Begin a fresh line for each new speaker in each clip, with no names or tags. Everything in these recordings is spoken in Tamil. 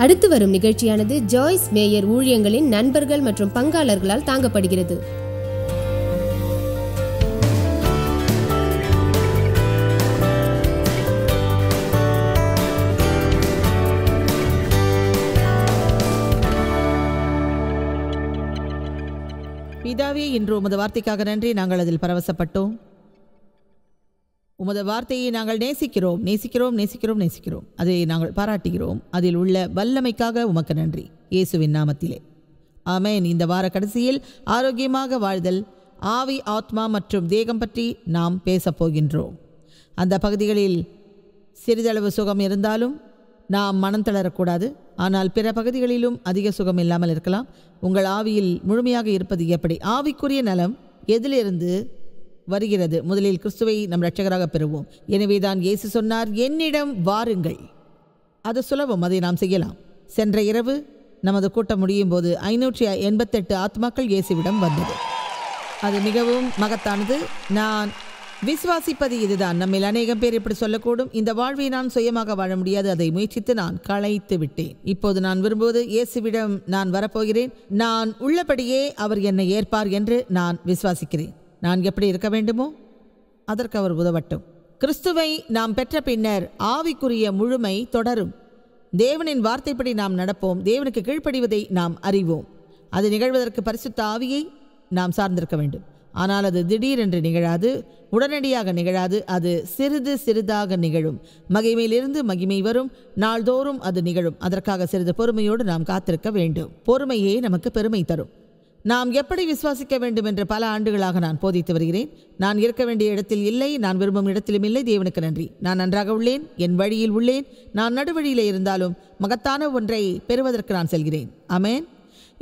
அடுத்து வரும் நிகழ்ச்சியானது ஜாய்ஸ் மேயர் ஊழியங்களின் நண்பர்கள் மற்றும் பங்காளர்களால் தாங்கப்படுகிறது.
பிதாவே, இன்று உமது வார்த்தைக்காக நன்றி. நாங்கள் அதில் பரவசப்பட்டோம். உமது வார்த்தையை நாங்கள் நேசிக்கிறோம் நேசிக்கிறோம் நேசிக்கிறோம் நேசிக்கிறோம் அதை நாங்கள் பாராட்டுகிறோம். அதில் உள்ள வல்லமைக்காக உமக்கு நன்றி, இயேசுவின் நாமத்திலே ஆமென். இந்த வார கடைசியில் ஆரோக்கியமாக வாழ்தல், ஆவி, ஆத்மா மற்றும் தேகம் பற்றி நாம் பேசப் போகின்றோம். அந்த பகுதிகளில் சிறிதளவு சுகம் இருந்தாலும் நாம் மனம் தளரக்கூடாது. ஆனால் பிற பகுதிகளிலும் அதிக சுகம் இல்லாமல் இருக்கலாம். உங்கள் ஆவியில் முழுமையாக இருப்பது எப்படி? ஆவிக்குரிய நலம் எதிலிருந்து வருகிறது? முதலில் கிறிஸ்துவை நம் இரட்சகராக பெறுவோம். எனவே தான் இயேசு சொன்னார், என்னிடம் வாருங்கள். அது சுலபம், அதை நாம் செய்யலாம். சென்ற இரவு நமது கூட்டம் முடியும் போது 588 ஆத்மாக்கள் இயேசுவிடம் வந்தது. அது மிகவும் மகத்தானது. நான் விசுவாசிப்பது இதுதான். நம்மில் அநேகம் பேர் இப்படி சொல்லக்கூடும், இந்த வாழ்வை நான் சுயமாக வாழ முடியாது, அதை முயற்சித்து நான் களைத்து விட்டேன். இப்போது நான் விரும்புவது, இயேசுவிடம் நான் வரப்போகிறேன், நான் உள்ளபடியே அவர் என்னை ஏற்பார் என்று நான் விசுவாசிக்கிறேன். நான் எப்படி இருக்க வேண்டுமோ அதற்கு அவர் உதவட்டும். கிறிஸ்துவை நாம் பெற்ற பின்னர் ஆவிக்குரிய முழுமை தொடரும். தேவனின் வார்த்தைப்படி நாம் நடப்போம். தேவனுக்கு கீழ்ப்படிவதை நாம் அறிவோம். அது நிகழ்வதற்கு பரிசுத்த ஆவியை நாம் சார்ந்திருக்க வேண்டும். ஆனால் அது திடீரென்று நிகழாது, உடனடியாக நிகழாது. அது சிறிது சிறிதாக நிகழும். மகிமையிலிருந்து மகிமை வரும். நாள்தோறும் அது நிகழும். அதற்காக சிறிது பொறுமையோடு நாம் காத்திருக்க வேண்டும். பொறுமையே நமக்கு பெருமை தரும். நாம் எப்படி விசுவாசிக்க வேண்டும் என்று பல ஆண்டுகளாக நான் போதித்து வருகிறேன். நான் இருக்க வேண்டிய இடத்தில் இல்லை, நான் விரும்பும் இடத்திலும் இல்லை. தேவனுக்கு நன்றி, நான் நன்றாக உள்ளேன், என் வழியில் உள்ளேன். நான் நடுவழியில் இருந்தாலும் மகத்தான ஒன்றை பெறுவதற்கு நான் செல்கிறேன். ஆமென்.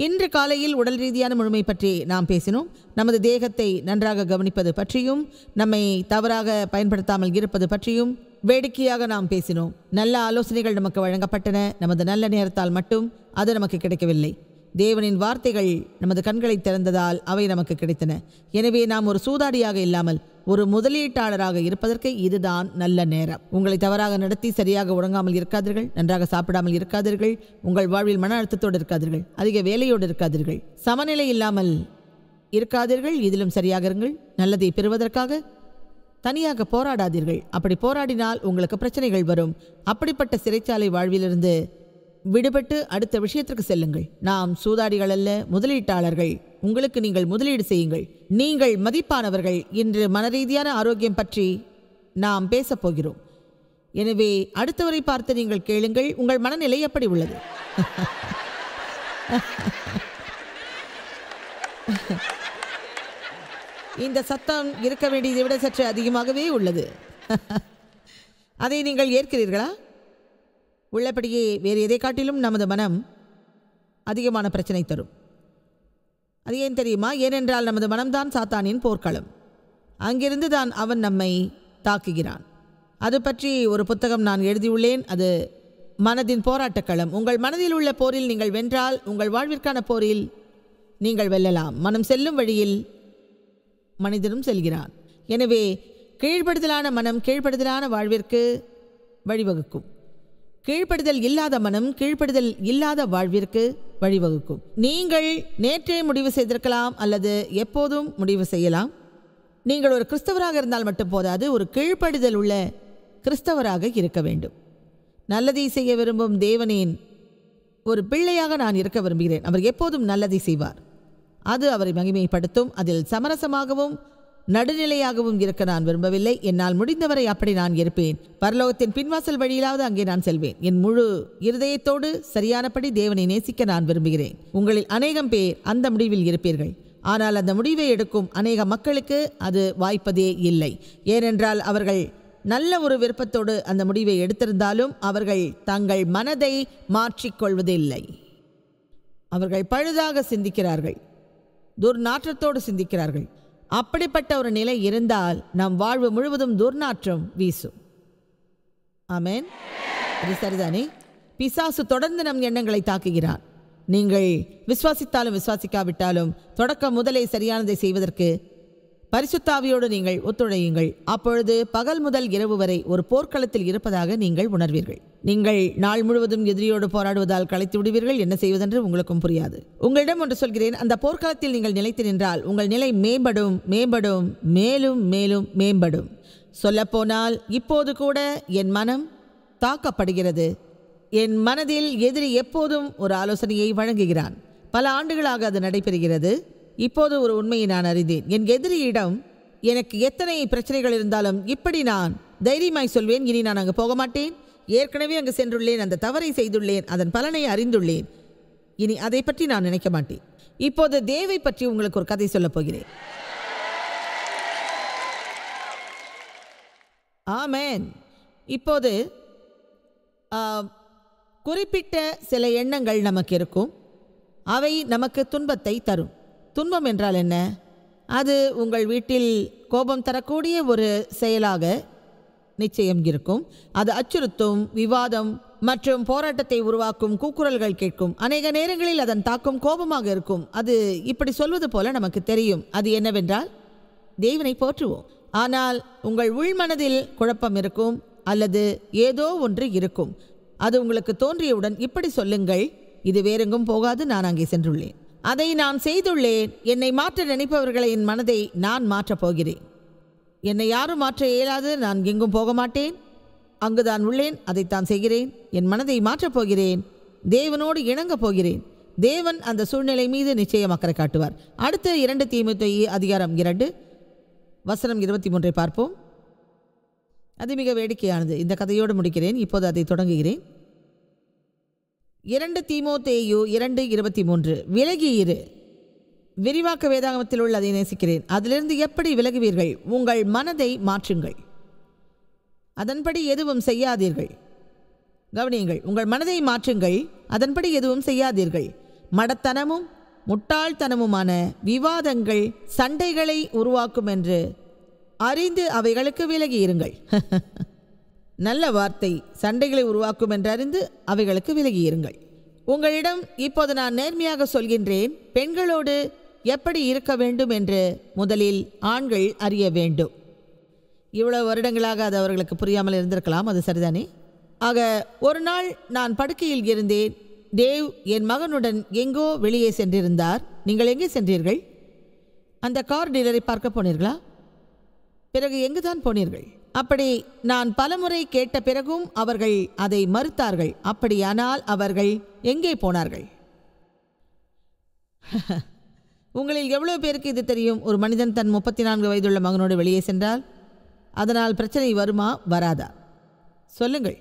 இன்று காலையில் உடல் ரீதியான முழுமை பற்றி நாம் பேசினோம். நமது தேகத்தை நன்றாக கவனிப்பது பற்றியும், நம்மை தவறாக பயன்படுத்தாமல் இருப்பது பற்றியும் வேடிக்கையாக நாம் பேசினோம். நல்ல ஆலோசனைகள் நமக்கு வழங்கப்பட்டன. நமது நல்ல நேரத்தால் மட்டும் அது நமக்கு கிடைக்கவில்லை. தேவனின் வார்த்தைகள் நமது கண்களை திறந்ததால் அவை நமக்கு கிடைத்தன. எனவே நாம் ஒரு சூதாடியாக இல்லாமல் ஒரு முதலீட்டாளராக இருப்பதற்கு இதுதான் நல்ல நேரம். உங்களை தவறாக நடத்தி சரியாக உறங்காமல் இருக்காதீர்கள், நன்றாக சாப்பிடாமல் இருக்காதீர்கள், உங்கள் வாழ்வில் மன அழுத்தத்தோடு இருக்காதீர்கள், அதிக வேலையோடு இருக்காதீர்கள், சமநிலை இல்லாமல் இருக்காதீர்கள். இதிலும் சரியாக இருங்கள். நல்லதை பெறுவதற்காக தனியாக போராடாதீர்கள். அப்படி போராடினால் உங்களுக்கு பிரச்சனைகள் வரும். அப்படிப்பட்ட சிறைச்சாலை வாழ்விலிருந்து விடுபட்டு அடுத்த விஷயத்திற்கு செல்லுங்கள். நாம் சூதாடிகள் அல்ல, முதலீட்டாளர்கள். உங்களுக்கு நீங்கள் முதலீடு செய்யுங்கள். நீங்கள் மதிப்பானவர்கள். இன்று மனரீதியான ஆரோக்கியம் பற்றி நாம் பேசப் போகிறோம். எனவே அடுத்தவரை பார்த்து நீங்கள் கேளுங்கள், உங்கள் மனநிலை எப்படி உள்ளது? இந்த சத்தம் இருக்க வேண்டியதை விட சற்று அதிகமாகவே உள்ளது. அதை நீங்கள் ஏற்கிறீர்களா? உள்ளபடியே வேறு எதை காட்டிலும் நமது மனம் அதிகமான பிரச்சனை தரும். அது ஏன் தெரியுமா? ஏனென்றால் நமது மனம்தான் சாத்தானின் போர்க்களம். அங்கிருந்து தான் அவன் நம்மை தாக்குகிறான். அது பற்றி ஒரு புத்தகம் நான் எழுதியுள்ளேன். அது மனதின் போராட்டக்களம். உங்கள் மனதில் உள்ள போரில் நீங்கள் வென்றால் உங்கள் வாழ்விற்கான போரில் நீங்கள் வெல்லலாம். மனம் செல்லும் வழியில் மனிதனும் செல்கிறான். எனவே கீழ்ப்படுதலான மனம் கீழ்ப்படுதலான வாழ்விற்கு வழிவகுக்கும். கீழ்ப்படுதல் இல்லாத மனம் கீழ்ப்படுதல் இல்லாத வாழ்விற்கு வழிவகுக்கும். நீங்கள் நேற்றே முடிவு செய்திருக்கலாம் அல்லது எப்போதும் முடிவு செய்யலாம். நீங்கள் ஒரு கிறிஸ்தவராக இருந்தால் மட்டும் போதாது, ஒரு கீழ்ப்படுதல் உள்ள கிறிஸ்தவராக இருக்க வேண்டும். நல்லதை செய்ய விரும்பும் தேவனின் ஒரு பிள்ளையாக நான் இருக்க விரும்புகிறேன். அவர் எப்போதும் நல்லதை செய்வார். அது அவரை மகிமைப்படுத்தும். அதில் சமரசமாகவும் நடுநிலையாகவும் இருக்க நான் விரும்பவில்லை. என்னால் முடிந்தவரை அப்படி நான் இருப்பேன். பரலோகத்தின் பின்வாசல் வழியிலாவது அங்கே நான் செல்வேன். என் முழு இருதயத்தோடு சரியானபடி தேவனை நேசிக்க நான் விரும்புகிறேன். உங்களில் அநேகம் பேர் அந்த முடிவில் இருப்பீர்கள். ஆனால் அந்த முடிவை எடுக்கும் அநேக மக்களுக்கு அது வாய்ப்பதே இல்லை. ஏனென்றால் அவர்கள் நல்ல ஒரு விருப்பத்தோடு அந்த முடிவை எடுத்திருந்தாலும் அவர்கள் தங்கள் மனதை மாற்றிக்கொள்வதில்லை. அவர்கள் பழுதாக சிந்திக்கிறார்கள், துர்நாற்றத்தோடு சிந்திக்கிறார்கள். அப்படிப்பட்ட ஒரு நிலை இருந்தால் நம் வாழ்வு முழுவதும் துர்நாற்றம் வீசும். ஆமென். இது சரிதானே? பிசாசு தொடர்ந்து நம் எண்ணங்களை தாக்குகிறான். நீங்கள் விசுவாசித்தாலும் விசுவாசிக்காவிட்டாலும் தொடக்கம் முதலே சரியானதை செய்வதற்கு பரிசுத்தாவியோடு நீங்கள் ஒத்துழையுங்கள். அப்பொழுது பகல் முதல் இரவு வரை ஒரு போர்க்களத்தில் இருப்பதாக நீங்கள் உணர்வீர்கள். நீங்கள் நாள் முழுவதும் எதிரியோடு போராடுவதால் களைத்து விடுவீர்கள். என்ன செய்வதென்று உங்களுக்கும் புரியாது. உங்களிடம் ஒன்று சொல்கிறேன், அந்த போர்க்களத்தில் நீங்கள் நிலைத்து நின்றால் உங்கள் நிலை மேம்படும், மேம்படும், மேலும் மேலும் மேம்படும். சொல்லப்போனால் இப்போது கூட என் மனம் தாக்கப்படுகிறது. என் மனதில் எதிரி எப்போதும் ஒரு ஆலோசனையை வழங்குகிறான். பல ஆண்டுகளாக அது நடைபெறுகிறது. இப்போது ஒரு உண்மையை நான் அறிந்தேன். என் எதிரியிடம் எனக்கு எத்தனை பிரச்சனைகள் இருந்தாலும் இப்படி நான் தைரியமாய் சொல்வேன், இனி நான் அங்கு போக மாட்டேன். ஏற்கனவே அங்கு சென்றுள்ளேன், அந்த தவறை செய்துள்ளேன், அதன் பலனை அறிந்துள்ளேன். இனி அதை பற்றி நான் நினைக்க மாட்டேன். இப்போது தேவை பற்றி உங்களுக்கு ஒரு கதை சொல்லப் போகிறேன். ஆமென். இப்போது குறிப்பிட்ட சில எண்ணங்கள் நமக்கு இருக்கும். அவை நமக்கு துன்பத்தை தரும். துன்பம் என்றால் என்ன? அது உங்கள் வீட்டில் கோபம் தரக்கூடிய ஒரு செயலாக நிச்சயம் இருக்கும். அது அச்சுறுத்தும், விவாதம் மற்றும் போராட்டத்தை உருவாக்கும், கூக்குரல்கள் கேட்கும். அநேக நேரங்களில் அதன் தாக்கம் கோபமாக இருக்கும். அது இப்படி சொல்வது போல நமக்கு தெரியும். அது என்னவென்றால், தேவனை போற்றுவோம். ஆனால் உங்கள் உள்மனதில் குழப்பம் இருக்கும், அல்லது ஏதோ ஒன்று இருக்கும். அது உங்களுக்கு தோன்றியவுடன் இப்படி சொல்லுங்கள், இது வேறெங்கும் போகாது, நான் அங்கே சென்றுள்ளேன், அதை நான் செய்துள்ளேன். என்னை மாற்ற நினைப்பவர்களின் மனதை நான் மாற்றப் போகிறேன். என்னை யாரும் மாற்ற இயலாது. நான் எங்கும் போக மாட்டேன், அங்குதான் உள்ளேன், அதைத்தான் செய்கிறேன். என் மனதை மாற்றப் போகிறேன். தேவனோடு இணங்கப் போகிறேன். தேவன் அந்த சூழ்நிலை மீது நிச்சயம் அக்கறை காட்டுவார். அடுத்து 2 தீமோத்தேயு அதிகாரம் 2 வசனம் 23 பார்ப்போம். அது மிக வேடிக்கையானது. இந்த கதையோடு முடிக்கிறேன். இப்போது அதை தொடங்குகிறேன். 2 தீமோத்தேயு 2:23 விலகி இரு. விரிவாக்க வேதாகமத்தில் உள்ள அதை நேசிக்கிறேன். அதிலிருந்து எப்படி விலகுவீர்கள்? உங்கள் மனதை மாற்றுங்கள், அதன்படி எதுவும் செய்யாதீர்கள். கவனியுங்கள், உங்கள் மனதை மாற்றுங்கள், அதன்படி எதுவும் செய்யாதீர்கள். மடத்தனமும் முட்டாள்தனமுமான விவாதங்கள் சண்டைகளை உருவாக்கும் என்று அறிந்து அவைகளுக்கு விலகி இருங்கள். நல்ல வார்த்தை. சண்டைகளை உருவாக்கும் என்று அறிந்து அவைகளுக்கு விலகி இருங்கள். உங்களிடம் இப்போது நான் நேர்மையாக சொல்கின்றேன், பெண்களோடு எப்படி இருக்க வேண்டும் என்று முதலில் ஆண்கள் அறிய வேண்டும். இவ்வளவு வருடங்களாக அது அவர்களுக்கு புரியாமல் இருந்திருக்கலாம், அது சரிதானே? ஆக ஒரு நாள் நான் படுக்கையில் இருந்தேன். தேவ் என் மகனுடன் எங்கோ வெளியே சென்றிருந்தார். நீங்கள் எங்கே சென்றீர்கள்? அந்த கார் டீலரை பார்க்க போனீர்களா? பிறகு எங்குதான் போனீர்கள்? அப்படி நான் பலமுறை கேட்ட பிறகும் அவர்கள் அதை மறுத்தார்கள். அப்படியானால் அவர்கள் எங்கே போனார்கள்? உங்களில் எவ்வளவு பேருக்கு இது தெரியும்? ஒரு மனிதன் தன் 34 வயதுள்ள மகனோடு வெளியே சென்றால் அதனால் பிரச்சனை வருமா, வராதா? சொல்லுங்கள்.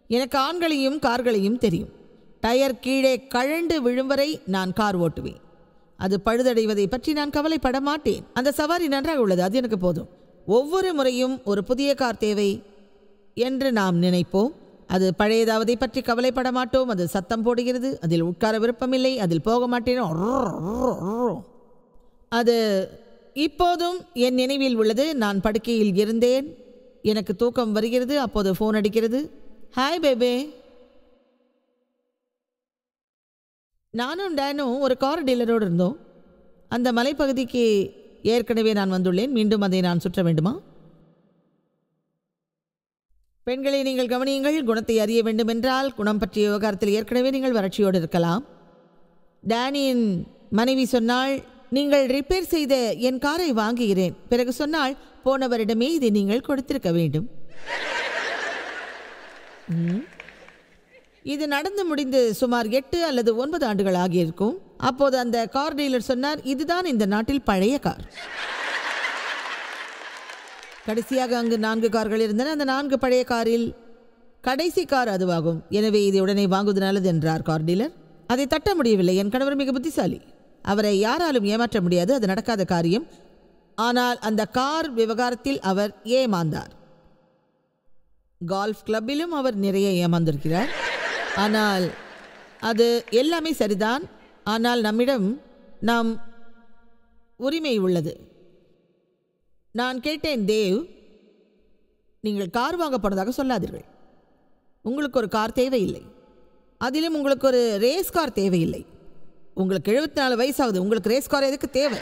எனக்கு ஆண்களையும் கார்களையும் தெரியும். டயர் கீழே கழண்டு விழும் வரை நான் கார் ஓட்டுவேன். அது பழுதடைவதை பற்றி நான் கவலைப்பட மாட்டேன். அந்த சவாரி நன்றாக உள்ளது, அது எனக்கு போதும். ஒவ்வொரு முறையும் ஒரு புதிய கார் தேவை என்று நாம் நினைப்போம். அது பழையதாவதை பற்றி கவலைப்பட மாட்டோம். அது சத்தம் போடுகிறது, அதில் உட்கார விருப்பமில்லை, அதில் போக மாட்டேன். அது இப்போதும் என் நினைவில் உள்ளது. நான் படுக்கையில் இருந்தேன், எனக்கு தூக்கம் வருகிறது. அப்போது ஃபோன் அடிக்கிறது. Hi baby. நானும் டேனும் ஒரு கார் டீலரோடு இருந்தோம். அந்த மலைப்பகுதிக்கு ஏற்கனவே நான் வந்துள்ளேன். மீண்டும் அதை நான் சுற்ற வேண்டுமா? பெண்களை நீங்கள் கவனியுங்கள். குணத்தை அறிய வேண்டும் என்றால் குணம் பற்றிய விவகாரத்தில் ஏற்கனவே நீங்கள் வறட்சியோடு இருக்கலாம். டேனியின் மனைவி சொன்னாள், நீங்கள் ரிப்பேர் செய்த என் காரை வாங்குகிறேன். பிறகு சொன்னால், போன வருடமே இதை நீங்கள் கொடுத்திருக்க வேண்டும். இது நடந்து முடிந்து சுமார் 8 அல்லது 9 ஆண்டுகள் ஆகியிருக்கும். அப்போது அந்த கார் டீலர் சொன்னார், இதுதான் இந்த நாட்டில் பழைய கார். கடைசியாக அங்கு 4 கார்கள் இருந்தன. அந்த 4 பழைய காரில் கடைசி கார் அதுவாகும். எனவே இதை உடனே வாங்குவது நல்லது என்றார் கார் டீலர். அதை தட்ட முடியவில்லை. என் கணவர் மிக புத்திசாலி, அவரை யாராலும் ஏமாற்ற முடியாது, அது நடக்காத காரியம். ஆனால் அந்த கார் விவகாரத்தில் அவர் ஏமாந்தார். கால்ஃப் கிளப்பிலும் அவர் நிறைய ஏமாந்திருக்கிறார். ஆனால் அது எல்லாமே சரிதான். ஆனால் நம்மிடம் உரிமை உள்ளது. நான் கேட்டேன், தேவ், நீங்கள் கார் வாங்க போனதாக சொல்லாதீர்கள். உங்களுக்கு ஒரு கார் தேவையில்லை, அதிலும் உங்களுக்கு ஒரு ரேஸ் கார் தேவையில்லை. உங்களுக்கு 74 வயசாகுது, உங்களுக்கு ரேஸ் கார் எதுக்கு தேவை?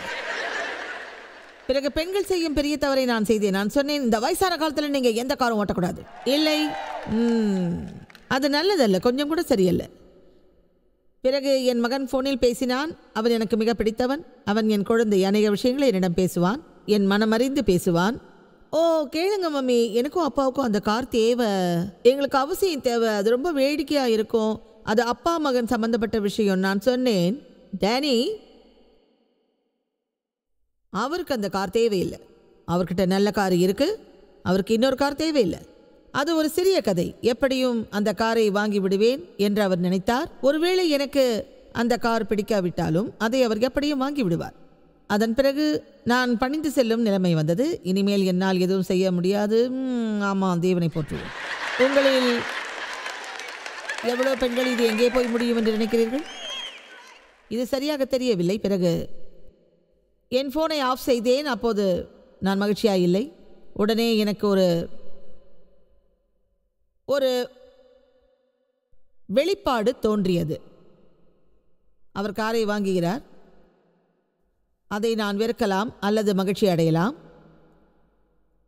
பிறகு பெண்கள் செய்யும் பெரிய தவறை நான் செய்தேன். நான் சொன்னேன், இந்த வயசான காலத்தில் நீங்கள் எந்த காரும் ஓட்டக்கூடாது. இல்லை, அது நல்லதல்ல, கொஞ்சம் கூட சரியல்ல. பிறகு என் மகன் ஃபோனில் பேசினான். அவன் எனக்கு மிக பிடித்தவன். அவன் என் குழந்தை. அநேக விஷயங்களை என்னிடம் பேசுவான், என் மனமறிந்து பேசுவான். ஓ கேளுங்க மம்மி, எனக்கும் அப்பாவுக்கும் அந்த கார் தேவை, எங்களுக்கு அவசியம் தேவை, அது ரொம்ப வேடிக்கையாக இருக்கும், அது அப்பா மகன் சம்பந்தப்பட்ட விஷயம். நான் சொன்னேன், டேனி, அவருக்கு அந்த கார் தேவையில்லை, அவர்கிட்ட நல்ல கார் இருக்கு, அவருக்கு இன்னொரு கார் தேவையில்லை. அது ஒரு சிறிய கதை. எப்படியும் அந்த காரை வாங்கி விடுவேன் என்று அவர் நினைத்தார். ஒருவேளை எனக்கு அந்த கார் பிடிக்காவிட்டாலும் அதை அவர் எப்படியும் வாங்கி விடுவார். அதன் பிறகு நான் பணிந்து செல்லும் நிலைமை வந்தது. இனிமேல் என்னால் எதுவும் செய்ய முடியாது. ஆமாம், தேவனை போற்றுவோம். உங்களில் எவ்வளோ பெண்கள் இது எங்கே போய் முடியும் என்று நினைக்கிறீர்கள்? இது சரியாக தெரியவில்லை. பிறகு என் ஃபோனை ஆஃப் செய்தேன். அப்போது நான் மகிழ்ச்சியாக இல்லை. உடனே எனக்கு ஒரு வெளிப்பாடு தோன்றியது. அவர் காரை வாங்குகிறார், அதை நான் வெறுக்கலாம் அல்லது மகிழ்ச்சி அடையலாம்.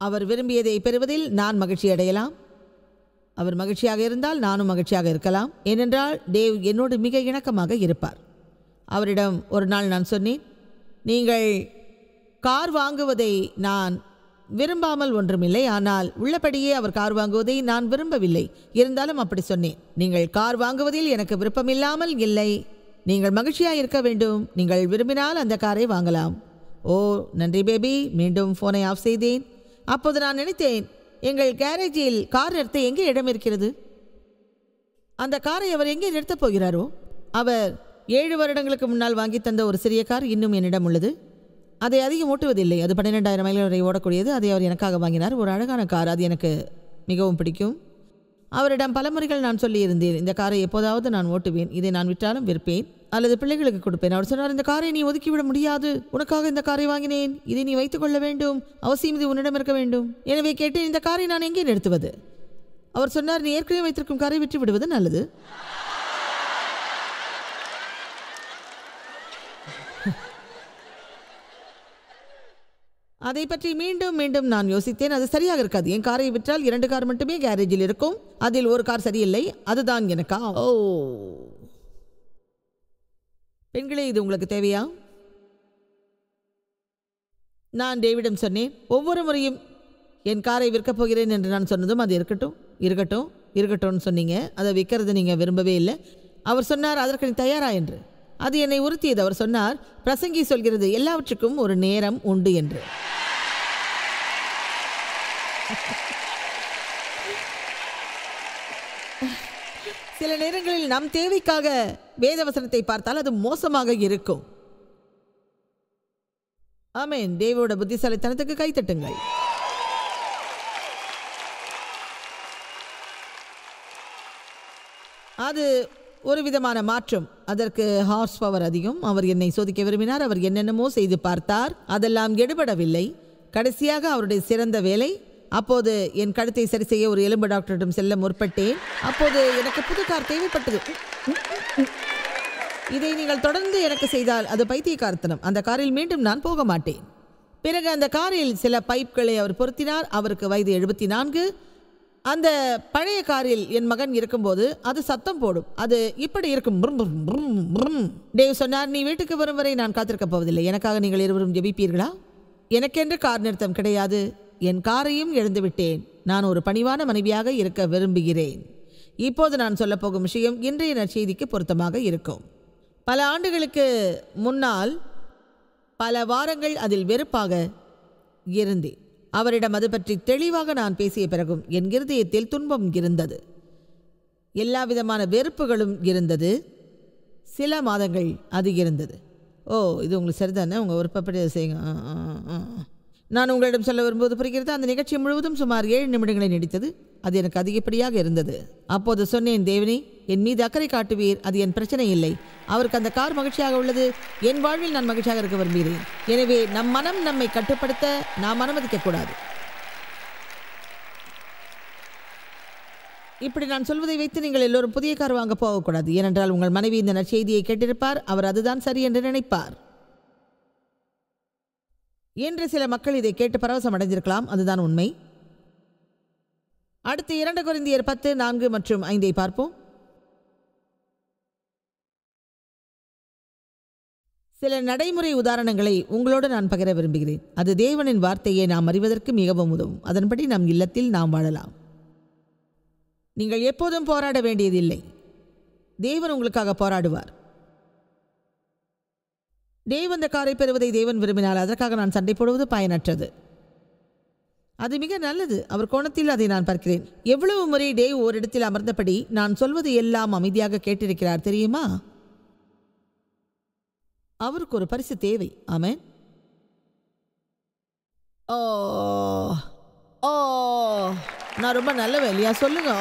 அவர் விரும்பியதை பெறுவதில் நான் மகிழ்ச்சி அடையலாம். அவர் மகிழ்ச்சியாக இருந்தால் நானும் மகிழ்ச்சியாக இருக்கலாம். ஏனென்றால் தேவ் என்னோடு மிக இணக்கமாக இருப்பார். அவரிடம் ஒரு நாள் நான் சொன்னேன், நீங்கள் கார் வாங்குவதை நான் விரும்பாமல் ஒன்றுமில்லை, ஆனால் உள்ளபடியே அவர் கார் வாங்குவதை நான் விரும்பவில்லை. இருந்தாலும் அப்படி சொன்னேன், நீங்கள் கார் வாங்குவதில் எனக்கு விருப்பமில்லாமல் இல்லை, நீங்கள் மகிழ்ச்சியாக இருக்க வேண்டும், நீங்கள் விரும்பினால் அந்த காரை வாங்கலாம். ஓ நன்றி பேபி. மீண்டும் ஃபோனை ஆஃப் செய்தேன். அப்போது நான் நினைத்தேன், எங்கள் கேரேஜில் கார் நிறுத்த எங்கே இடம் இருக்கிறது? அந்த காரை அவர் எங்கே நிறுத்தப் போகிறாரோ? அவர் 7 வருடங்களுக்கு முன்னால் வாங்கி தந்த ஒரு சிறிய கார் இன்னும் என்னிடம் உள்ளது. அதை அதிகம் ஓட்டுவதில்லை. அது 12,000 மைல் வரை ஓடக்கூடியது. அதை அவர் எனக்காக வாங்கினார். ஒரு அழகான கார். அது எனக்கு மிகவும் பிடிக்கும். அவரிடம் பல முறைகள் நான் சொல்லியிருந்தேன், இந்த காரை எப்போதாவது நான் ஓட்டுவேன், இதை நான் விற்றாலும் விற்பேன் அல்லது பிள்ளைகளுக்கு கொடுப்பேன். அவர் சொன்னார், இந்த காரை நீ ஒதுக்கிவிட முடியாது, உனக்காக இந்த காரை வாங்கினேன், இதை நீ வைத்துக் கொள்ள வேண்டும், அவசியம் இது உன்னிடம் இருக்க வேண்டும். எனவே கேட்டேன், இந்த காரை நான் எங்கே நிறுத்துவது? அவர் சொன்னார், நீ ஏற்கனவே வைத்திருக்கும் காரை விற்று விடுவது நல்லது. அதை பற்றி மீண்டும் மீண்டும் நான் யோசித்தேன். அது சரியாக இருக்காது. என் காரை விற்றால் 2 கார் மட்டுமே கேரேஜில் இருக்கும். அதில் ஒரு கார் சரியில்லை. அதுதான் எனக்கா? ஓ பெண்களே, இது உங்களுக்கு தேவையா? நான் டேவிடம் சொன்னேன், ஒவ்வொரு முறையும் என் காரை விற்கப் போகிறேன் என்று நான் சொன்னதும், அது இருக்கட்டும் இருக்கட்டும் இருக்கட்டும்னு சொன்னீங்க. அதை விற்கிறது நீங்கள் விரும்பவே இல்லை. அவர் சொன்னார், அதற்கு நீ தயாரா என்று. அது என்னை உறுத்தியது. அவர் சொன்னார், பிரசங்கி சொல்கிறது, எல்லாவற்றுக்கும் ஒரு நேரம் உண்டு என்று. சில நேரங்களில் நம் தேவைக்காக வேதவசனத்தை பார்த்தால் அது மோசமாக இருக்கும். ஆமென். தேவோட புத்திசாலித்தனத்துக்கு கைத்தட்டுங்கள். அது ஒரு விதமான மாற்றம். அதற்கு ஹார்ஸ் பவர் அதிகம். அவர் என்னை சோதிக்க விரும்பினார். அவர் என்னென்னமோ செய்து பார்த்தார். அதெல்லாம் எடுபடவில்லை. கடைசியாக அவருடைய சிறந்த வேலை. அப்போது என் கழுத்தை சரி செய்ய ஒரு எலும்பு டாக்டரிடம் செல்ல முற்பட்டேன். அப்போது எனக்கு புது கார் தேவைப்பட்டது. இதை நீங்கள் தொடர்ந்து எனக்கு செய்தால் அது பைத்தியக்காரத்தனம். அந்த காரில் மீண்டும் நான் போக மாட்டேன். பிறகு அந்த காரில் சில பைப்களை அவர் பொருத்தினார். அவருக்கு வயது 74. அந்த பழைய காரில் என் மகன் இருக்கும்போது அது சத்தம் போடும். அது இப்படி இருக்கும். டேவ் சொன்னார், நீ வீட்டுக்கு வரும் வரை நான் காத்திருக்கப் போவதில்லை. எனக்காக நீங்கள் இருவரும் ஜெபிப்பீர்களா? எனக்கென்று கார் நிறுத்தம் கிடையாது. என் காரையும் எழுந்து விட்டேன். நான் ஒரு பணிவான மனைவியாக இருக்க விரும்புகிறேன். இப்போது நான் சொல்லப்போகும் விஷயம் இன்றைய நற்செய்திக்கு பொருத்தமாக இருக்கும். பல ஆண்டுகளுக்கு முன்னால் பல வாரங்கள் அதில் வெறுப்பாக இருந்தேன். அவரிடம் அது பற்றி தெளிவாக நான் பேசிய பிறகும் என் இருதயத்தில் துன்பம் இருந்தது. எல்லா விதமான வெறுப்புகளும் இருந்தது. சில மாதங்கள் அது இருந்தது. ஓ, இது உங்களுக்கு சரிதானே, உங்கள் விருப்பப்படி அதை செய்யுங்க. நான் உங்களிடம் சொல்ல வரும்போது புரிகிறது. அந்த நிகழ்ச்சி முழுவதும் சுமார் 7 நிமிடங்களை நீடித்தது. அது எனக்கு அதிகப்படியாக இருந்தது. அப்போது சொன்னேன், தேவனே, என் மீது அக்கறை காட்டுவீர், அது என் பிரச்சனை இல்லை. அவருக்கு அந்த கார் மகிழ்ச்சியாக உள்ளது. என் வாழ்வில் நான் மகிழ்ச்சியாக இருக்க விரும்புகிறேன். எனவே நம் மனம் நம்மை கட்டுப்படுத்த நாம் அனுமதிக்கக்கூடாது. இப்படி நான் சொல்வதை வைத்து நீங்கள் எல்லோரும் புதிய கார் வாங்க போகக்கூடாது. ஏனென்றால் உங்கள் மனைவி இந்த நற்செய்தியை கேட்டிருப்பார். அவர் அதுதான் சரி என்று நினைப்பார். என்று சில மக்கள் இதை கேட்டு பரவசம் அடைந்திருக்கலாம். அதுதான் உண்மை. அடுத்து 2 கொரிந்தியர் 10:4 மற்றும் 5 பார்ப்போம். சில நடைமுறை உதாரணங்களை உங்களோடு நான் பகிர விரும்புகிறேன். அது தேவனின் வார்த்தையை நாம் அறிவதற்கு மிகவும் உதவும். அதன்படி நம் இல்லத்தில் நாம் வாழலாம். நீங்கள் எப்போதும் போராட வேண்டியதில்லை. தேவன் உங்களுக்காக போராடுவார். தேவ் அந்த காரை பெறுவதை தேவன் விரும்பினால் அதற்காக நான் சண்டை போடுவது பயனற்றது. அது மிக நல்லது. அவர் கோணத்தில் அதை நான் பார்க்கிறேன். எவ்வளவு முறை டேவ் ஓரிடத்தில் அமர்ந்தபடி நான் சொல்வது எல்லாம் அமைதியாக கேட்டிருக்கிறார் தெரியுமா? அவருக்கு ஒரு பரிசு தேவை. ஆமென். ஓ ஓ நான் ரொம்ப நல்லவன் இல்லையா? சொல்லுங்க.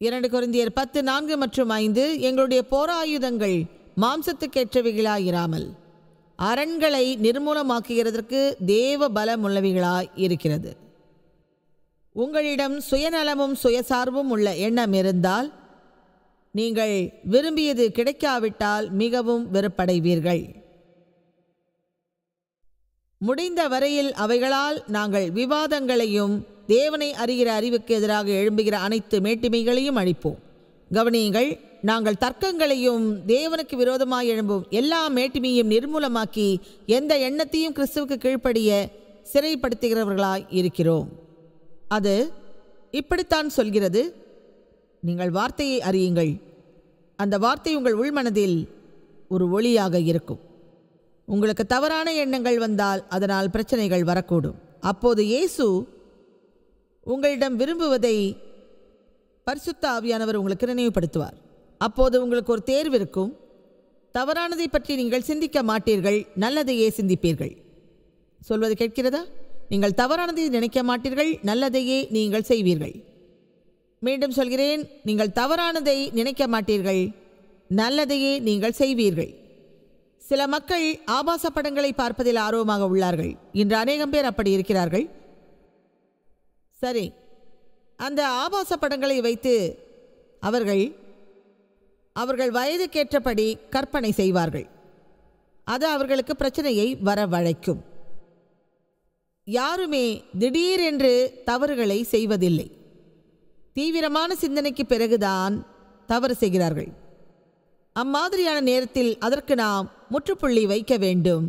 2 கொரிந்தியர் 10:4 மற்றும் 5. எங்களுடைய போராயுதங்கள் மாம்சத்துக்கேற்றவைகளாயிராமல் அரண்களை நிர்மூலமாக்குகிறதற்கு தேவ பலமுள்ளவைகளாய் இருக்கிறது. உங்களிடம் சுயநலமும் சுயசார்பும் உள்ள எண்ணம் இருந்தால் நீங்கள் விரும்பியது கிடைக்காவிட்டால் மிகவும் வெறுப்படைவீர்கள். முடிந்த வரையில் அவைகளால் நாங்கள் விவாதங்களையும் தேவனை அறிகிற அறிவுக்கு எதிராக எழும்புகிற அனைத்து மேட்டிமைகளையும் அழிப்போம். கவனியுங்கள், நாங்கள் தர்க்கங்களையும் தேவனுக்கு விரோதமாய் எழும்பும் எல்லா மேட்டிமையும் நிர்மூலமாக்கி எந்த எண்ணத்தையும் கிறிஸ்துவுக்கு கீழ்ப்படிய சிறைப்படுத்துகிறவர்களாய் இருக்கிறோம். அது இப்படித்தான் சொல்கிறது. நீங்கள் வார்த்தையை அறியுங்கள். அந்த வார்த்தை உங்கள் உள்மனதில் ஒரு ஒளியாக இருக்கும். உங்களுக்கு தவறான எண்ணங்கள் வந்தால் அதனால் பிரச்சனைகள் வரக்கூடும். அப்போது இயேசு உங்களிடம் விரும்புவதை பரிசுத்த ஆவியானவர் உங்களுக்கு நினைவுபடுத்துவார். அப்போது உங்களுக்கு ஒரு தேர்வு இருக்கும். தவறானதை பற்றி நீங்கள் சிந்திக்க மாட்டீர்கள், நல்லதையே சிந்திப்பீர்கள். சொல்வது கேட்கிறதா? நீங்கள் தவறானதை நினைக்க மாட்டீர்கள், நல்லதையே நீங்கள் செய்வீர்கள். மீண்டும் சொல்கிறேன், நீங்கள் தவறானதை நினைக்க மாட்டீர்கள், நல்லதையே நீங்கள் செய்வீர்கள். சில மக்கள் ஆபாச படங்களை பார்ப்பதில் ஆர்வமாக உள்ளார்கள். இன்று அநேகம் பேர் அப்படி இருக்கிறார்கள். சரி, அந்த ஆபாச படங்களை வைத்து அவர்கள் வயதுக்கேற்றபடி கற்பனை செய்வார்கள். அது அவர்களுக்கு பிரச்சனையை வரவழைக்கும். யாருமே திடீரென்று தவறுகளை செய்வதில்லை. தீவிரமான சிந்தனைக்கு பிறகுதான் தவறு செய்கிறார்கள். அம்மாதிரியான நேரத்தில் அதற்கு நாம் முற்றுப்புள்ளி வைக்க வேண்டும்.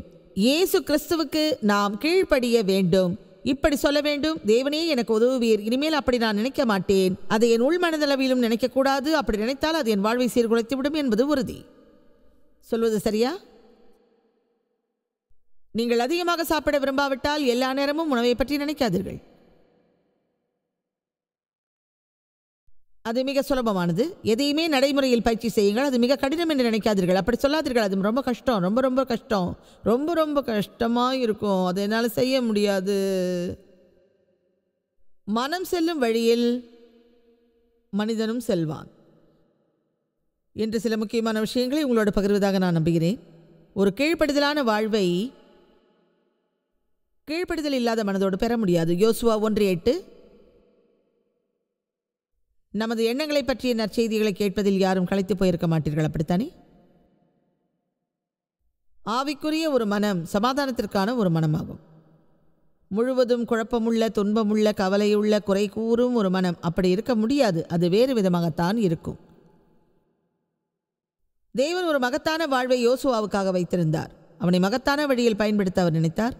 இயேசு கிறிஸ்துவுக்கு நாம் கீழ்ப்படிய வேண்டும். இப்படி சொல்ல வேண்டும், தேவனே எனக்கு உதவுவீர், இனிமேல் அப்படி நான் நினைக்க மாட்டேன், அதை என் உள்மனதளவிலும் நினைக்கக்கூடாது, அப்படி நினைத்தால் அது என் வாழ்வை சீர்குலைத்துவிடும் என்பது உறுதி. சொல்வது சரியா? நீங்கள் அதிகமாக சாப்பிட விரும்பாவிட்டால் எல்லா நேரமும் உணவை பற்றி நினைக்காதீர்கள். அது மிக சுலபமானது. எதையுமே நடைமுறையில் பயிற்சி செய்யுங்கள். அது மிக கடினம் என்று நினைக்காதீர்கள். அப்படி சொல்லாதீர்கள், அது ரொம்ப கஷ்டம், ரொம்ப ரொம்ப கஷ்டம், ரொம்ப ரொம்ப கஷ்டமாக இருக்கும், அதை என்னால் செய்ய முடியாது. மனம் செல்லும் வழியில் மனிதனும் செல்வான் என்று சில முக்கியமான விஷயங்களை உங்களோடு பகிர்வதாக நான் நம்புகிறேன். ஒரு கீழ்ப்படுதலான வாழ்வை கீழ்ப்படுதல் இல்லாத மனதோடு பெற முடியாது. யோசுவா 1:8. நமது எண்ணங்களை பற்றிய நற்செய்திகளை கேட்பதில் யாரும் களைத்து போயிருக்க மாட்டீர்கள், அப்படித்தானே? ஆவிக்குரிய ஒரு மனம் சமாதானத்திற்கான ஒரு மனமாகும். முழுவதும் குழப்பமுள்ள, துன்பமுள்ள, கவலையுள்ள, குறை கூறும் ஒரு மனம் அப்படி இருக்க முடியாது. அது வேறு விதமாகத்தான் இருக்கும். தேவன் ஒரு மகத்தான வாழ்வை யோசுவாவுக்காக வைத்திருந்தார். அவனை மகத்தான வழியில் பயன்படுத்த அவர் நினைத்தார்.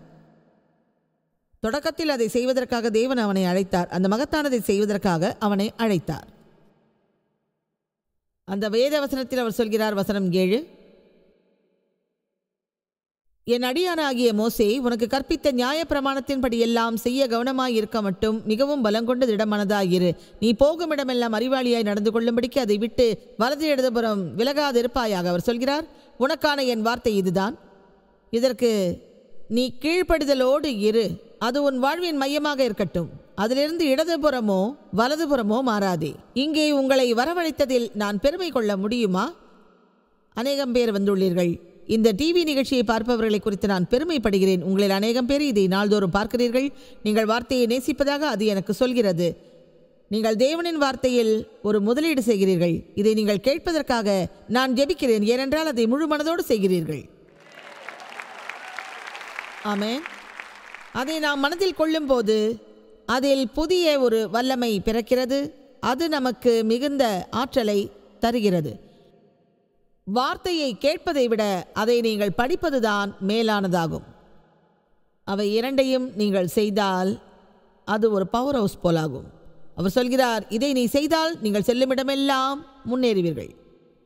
தொடக்கத்தில் அதை செய்வதற்காக தேவன் அவனை அழைத்தார். அந்த மகத்தானதை செய்வதற்காக அவனை அழைத்தார். அந்த வேத வசனத்தில் அவர் சொல்கிறார், வசனம் 7, என் அடியானாகிய மோசே உனக்கு கற்பித்த நியாய பிரமாணத்தின்படி எல்லாம் செய்ய கவனமாய் இருக்க மட்டும் மிகவும் பலங்கொண்டு திடமனதாயிரு. நீ போகும் இடமெல்லாம் அறிவாளியாய் நடந்து கொள்ளும்படிக்கு அதை விட்டு வலது இடதுபுறம் விலகாதிருப்பாயாக. அவர் சொல்கிறார், உனக்கான என் வார்த்தை இதுதான். இதற்கு நீ கீழ்ப்படுதலோடு இரு. அது உன் வாழ்வின் மையமாக இருக்கட்டும். அதிலிருந்து இடதுபுறமோ வலதுபுறமோ மாறாதே. இங்கே உங்களை வரவழைத்ததில் நான் பெருமை கொள்ள முடியுமா? அநேகம் பேர் வந்துள்ளீர்கள். இந்த டிவி நிகழ்ச்சியை பார்ப்பவர்களை குறித்து நான் பெருமைப்படுகிறேன். உங்களில் அநேகம் பேர் இதை நாள்தோறும் பார்க்கிறீர்கள். நீங்கள் வார்த்தையை நேசிப்பதாக அது எனக்கு சொல்கிறது. நீங்கள் தேவனின் வார்த்தையில் ஒரு முதலீடு செய்கிறீர்கள். இதை நீங்கள் கேட்பதற்காக நான் ஜெபிக்கிறேன், ஏனென்றால் அதை முழு மனதோடு செய்கிறீர்கள். ஆமென். அதை நாம் மனதில் கொள்ளும்போது அதில் புதிய ஒரு வல்லமை பிறக்கிறது. அது நமக்கு மிகுந்த ஆற்றலை தருகிறது. வார்த்தையை கேட்பதை விட அதை நீங்கள் படிப்பதுதான் மேலானதாகும். அவை இரண்டையும் நீங்கள் செய்தால் அது ஒரு பவர் ஹவுஸ் போலாகும். அவர் சொல்கிறார், இதை நீ செய்தால் நீங்கள் செல்லுமிடமெல்லாம் முன்னேறுவீர்கள்.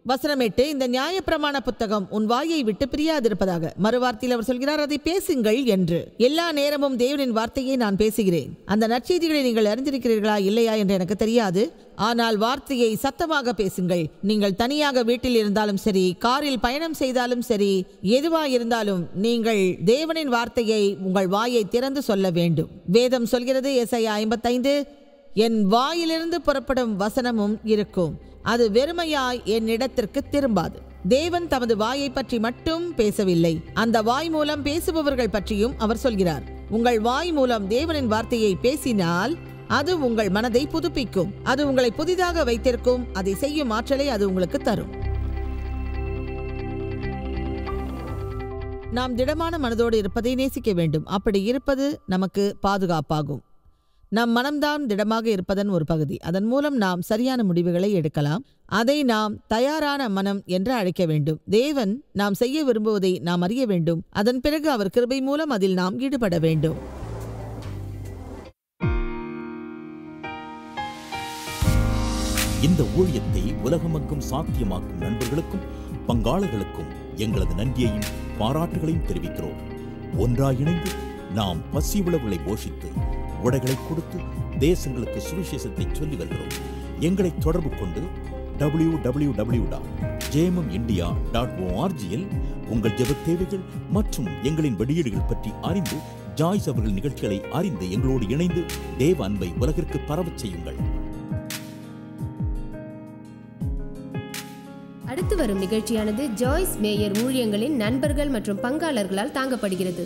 வசனம் 8, இந்த நியாயப்பிரமாண புத்தகம் உன் வாயை விட்டு பிரியாதிருப்பதாக. மறுவார்த்தையில் அவர் சொல்கிறார், அதை பேசுங்கள் என்று. எல்லா நேரமும் தேவனின் வார்த்தையை நான் பேசுகிறேன். அந்த நற்செய்திகளை நீங்கள் அறிந்திருக்கிறீர்களா இல்லையா என்று எனக்கு தெரியாது. ஆனால் வார்த்தையை சத்தமாக பேசுங்கள். நீங்கள் தனியாக வீட்டில் இருந்தாலும் சரி, காரில் பயணம் செய்தாலும் சரி, எதுவாயிருந்தாலும் நீங்கள் தேவனின் வார்த்தையை உங்கள் வாயை திறந்து சொல்ல வேண்டும். வேதம் சொல்கிறது, ஏசாயா 55, என் வாயிலிருந்து புறப்படும் வசனமும் இருக்கும், அது வெறுமையாய் என்னிடத்திற்கு திரும்பாது. தேவன் தமது வாயை பற்றி மட்டும் பேசவில்லை, அந்த வாய் மூலம் பேசுபவர்கள் பற்றியும் அவர் சொல்கிறார். உங்கள் வாய் மூலம் தேவனின் வார்த்தையை பேசினால் அது உங்கள் மனதை புதுப்பிக்கும், அது உங்களை புதிதாக வைத்திருக்கும், அதை செய்யும் ஆற்றலை அது உங்களுக்கு தரும். நாம் திடமான மனதோடு இருப்பதை நேசிக்க வேண்டும். அப்படி இருப்பது நமக்கு பாதுகாப்பாகும். நம் மனம்தான் திடமாக இருப்பதன் ஒரு பகுதி. அதன் மூலம் நாம் சரியான முடிவுகளை எடுக்கலாம். அதை நாம் தயாரான மனம் என்று அழைக்க வேண்டும். தேவன் நாம் செய்ய விரும்புவதை நாம் அறிய வேண்டும். அதன் பிறகு அவர் கிருபை மூலம் அதில் நாம் ஈடுபட வேண்டும்.
இந்த ஊழியத்தை உலகமெங்கும் சாத்தியமாக்கும் நண்பர்களுக்கும் பங்காளர்களுக்கும் எங்களது நன்றியையும் பாராட்டுகளையும் தெரிவிக்கிறோம். ஒன்றாய் இணைந்து நாம் பசி உழவுகளை போஷித்து உடைகளை கொடுத்து தேசங்களுக்கு சுவிசேஷத்தை சொல்லி வருகிறோம். எங்களை தொடர்பு கொண்டு www.jmumindia.org உங்கள் ஜெப தேவைகள் மற்றும் எங்களின் வெளியீடுகள் பற்றி அறிந்து ஜாய்ஸ் அவர்கள் நிகழ்ச்சிகளை அறிந்து எங்களோடு இணைந்து தேவ அன்பை உலகிற்கு பரவச் செய்யுங்கள்.
அடுத்து வரும் நிகழ்ச்சியானது ஜாய்ஸ் மேயர் ஊழியங்களின் நண்பர்கள் மற்றும் பங்காளர்களால் தாங்கப்படுகிறது.